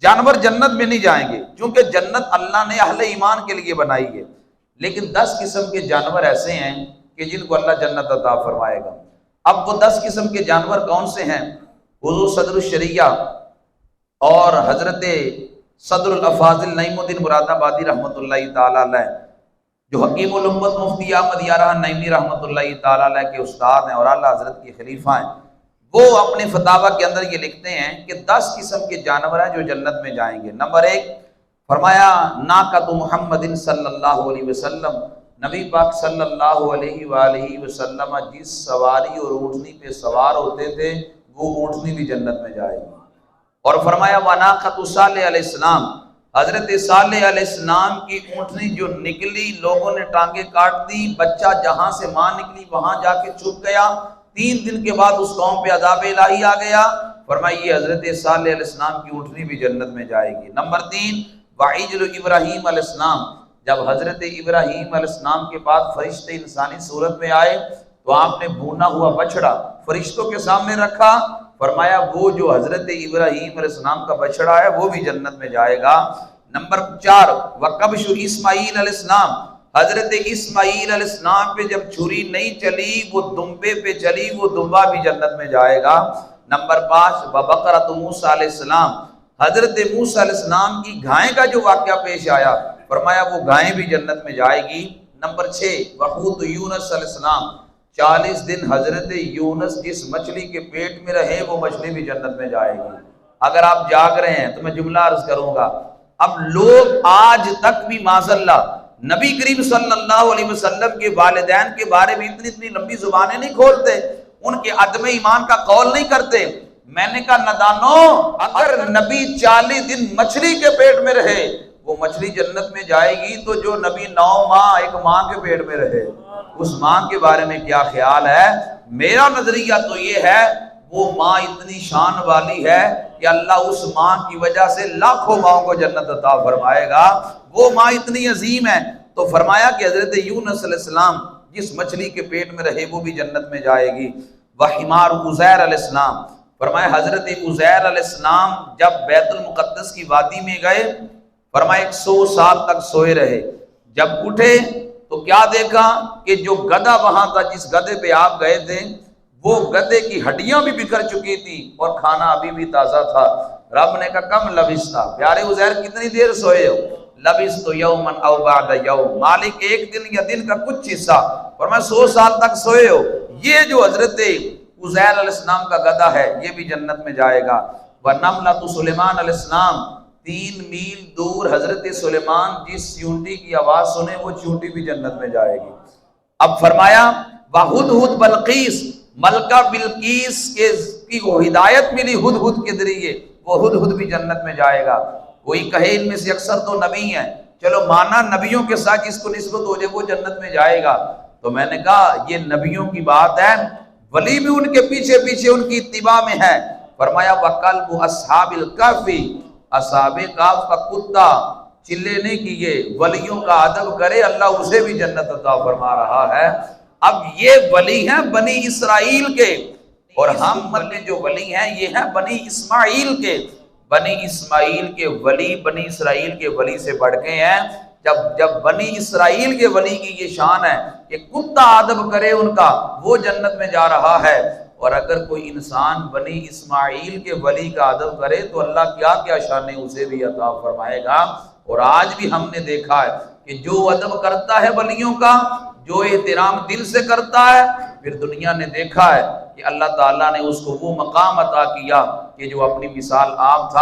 جانور جنت میں نہیں جائیں گے، چونکہ جنت اللہ نے اہل ایمان کے لیے بنائی ہے، لیکن 10 قسم کے جانور ایسے ہیں کہ جن کو اللہ جنت عطا فرمائے گا۔ اب وہ 10 قسم کے جانور کون سے ہیں؟ حضور صدر الشریعہ اور حضرت صدر الافاضل نعیم الدین مراد آبادی رحمۃ اللہ تعالی علیہ، جو حکیم الامت مفتی احمد یارہ نعیمی رحمۃ اللہ تعالی علیہ کے استاد ہیں اور اعلیٰ حضرت کے خلیفہ ہیں، وہ اپنے فتاویٰ کے اندر یہ لکھتے ہیں کہ 10 قسم کے جانور ہیں جو جنت میں جائیں گے۔ نمبر 1 فرمایا ناقۃ محمد صلی اللہ علیہ وسلم، نبی پاک صلی اللہ علیہ وآلہ وسلم جس سواری اور اونٹنی پہ سوار ہوتے تھے وہ اونٹنی بھی جنت میں جائے گی۔ اور فرمایا وناقۃ صالح علیہ السلام، حضرت صالح علیہ السلام کی اونٹنی جو نکلی، لوگوں نے ٹانگیں کاٹ دی، بچہ جہاں سے ماں نکلی وہاں جا کے چھپ گیا، 3 دن کے بعد اس قوم پہ عذاب الہی آ گیا، فرمایا یہ حضرت صالح علیہ السلام کی اونٹنی بھی جنت میں جائے گی۔ نمبر 3 وعجل ابراہیم علیہ السلام، جب حضرت ابراہیم علیہ السلام کے بعد فرشتے انسانی صورت میں آئے تو آپ نے بھونا ہوا بچڑا فرشتوں کے سامنے رکھا، فرمایا وہ جو حضرت ابراہیم علیہ السلام کا بچڑا ہے وہ بھی جنت میں جائے گا۔ نمبر 4 وکبش اسماعیل علیہ السلام، حضرت اسماعیل علیہ السلام پہ جب چھری نہیں چلی وہ دمبے پہ چلی، وہ دمبا بھی جنت میں جائے گا۔ نمبر 5 وبقرۃ موسیٰ علیہ السلام، حضرت موسیٰ علیہ السلام کی گائے کا جو واقعہ پیش آیا، فرمایا وہ گائے بھی جنت میں جائے گی۔ نمبر 6 وحوت یونس علیہ السلام، 40 دن حضرت یونس جس مچھلی کے پیٹ میں رہے وہ مچھلی بھی جنت میں جائے گی۔ اگر آپ جاگ رہے ہیں تو میں جملہ عرض کروں گا، اب لوگ آج تک بھی معاذاللہ نبی کریم صلی اللہ علیہ وسلم کے والدین کے بارے میں اتنی لمبی زبانیں نہیں کھولتے، ان کے عدم ایمان کا قول نہیں کرتے۔ میں نے کہا نادانو، اگر نبی 40 دن مچھلی کے پیٹ میں رہے وہ مچھلی جنت میں جائے گی، تو جو نبی 9 ماہ ایک ماں کے پیٹ میں رہے اس ماں کے بارے میں کیا خیال ہے؟ میرا نظریہ تو یہ ہے وہ ماں اتنی شان والی ہے کہ اللہ اس ماں کی وجہ سے لاکھوں ماؤں کو جنت عطا فرمائے گا، وہ ماں اتنی عظیم ہے۔ تو فرمایا کہ حضرت یونس علیہ السلام جس مچھلی کے پیٹ میں رہے وہ بھی جنت میں جائے گی۔ وحمار عزیر علیہ السلام، فرمایا حضرت عزیر علیہ السلام جب بیت المقدس کی وادی میں گئے، فرمایا 100 سال تک سوئے رہے، جب اٹھے تو کیا دیکھا کہ جو گدھا وہاں تھا جس گدھے پہ آپ گئے تھے وہ گدھے کی ہڈیاں بھی بکھر چکی تھی اور کھانا ابھی بھی تازہ تھا۔ رب نے کہا کم لبثتا، پیارے عزیر کتنی دیر سوئے ہو؟ لبثت یوما او بعد یوم، مالک ایک دن یا دن کا کچھ حصہ، فرمایا 100 سال تک سوئے ہو۔ یہ جو حضرت عزیر علیہ السلام کا گدھا ہے یہ بھی جنت میں جائے گا۔ ونملۃ سلیمان علیہ السلام، 3 میل دور حضرت سلیمان جس چونٹی کی آواز سنے وہ چونٹی بھی جنت میں جائے گی۔ اب فرمایا وہدہد بلقیس، ملکہ بلقیس کی وہ ہدایت ملی ہدہد کے ذریعے، وہ ہدہد بھی جنت میں جائے گا۔ کوئی کہے ان میں سے اکثر تو نبی ہیں، چلو مانا نبیوں کے ساتھ جس کو نسبت ہو جائے وہ جنت میں جائے گا۔ تو میں نے کہا یہ نبیوں کی بات ہے، ولی بھی ان کے پیچھے پیچھے ان کی اتباع میں ہے۔ فرمایا وَقَلْبُ أَصْحَابِ الْكَهْفِ، اصحاب کہف کا کتا چلے نہیں کیے، ولیوں کا ادب کرے اللہ اسے بھی جنت عطا فرما رہا ہے۔ اب یہ ولی ہیں بنی اسرائیل کے، اور ہم میں جو ولی ہیں یہ ہیں بنی اسماعیل کے۔ بنی اسماعیل کے ولی بنی اسرائیل کے ولی سے بڑھ کے ہیں۔ جب بنی اسرائیل کے ولی کی یہ شان ہے کہ کتا ادب کرے ان کا، وہ جنت میں جا رہا ہے، اور اگر کوئی انسان بنی اسماعیل کے ولی کا ادب کرے تو اللہ کیا کیا شانیں اسے بھی عطا فرمائے گا۔ اور آج بھی ہم نے دیکھا ہے کہ جو ادب کرتا ہے ولیوں کا، جو احترام دل سے کرتا ہے، پھر دنیا نے دیکھا ہے کہ اللہ تعالیٰ نے اس کو وہ مقام عطا کیا کہ جو اپنی مثال آپ تھا۔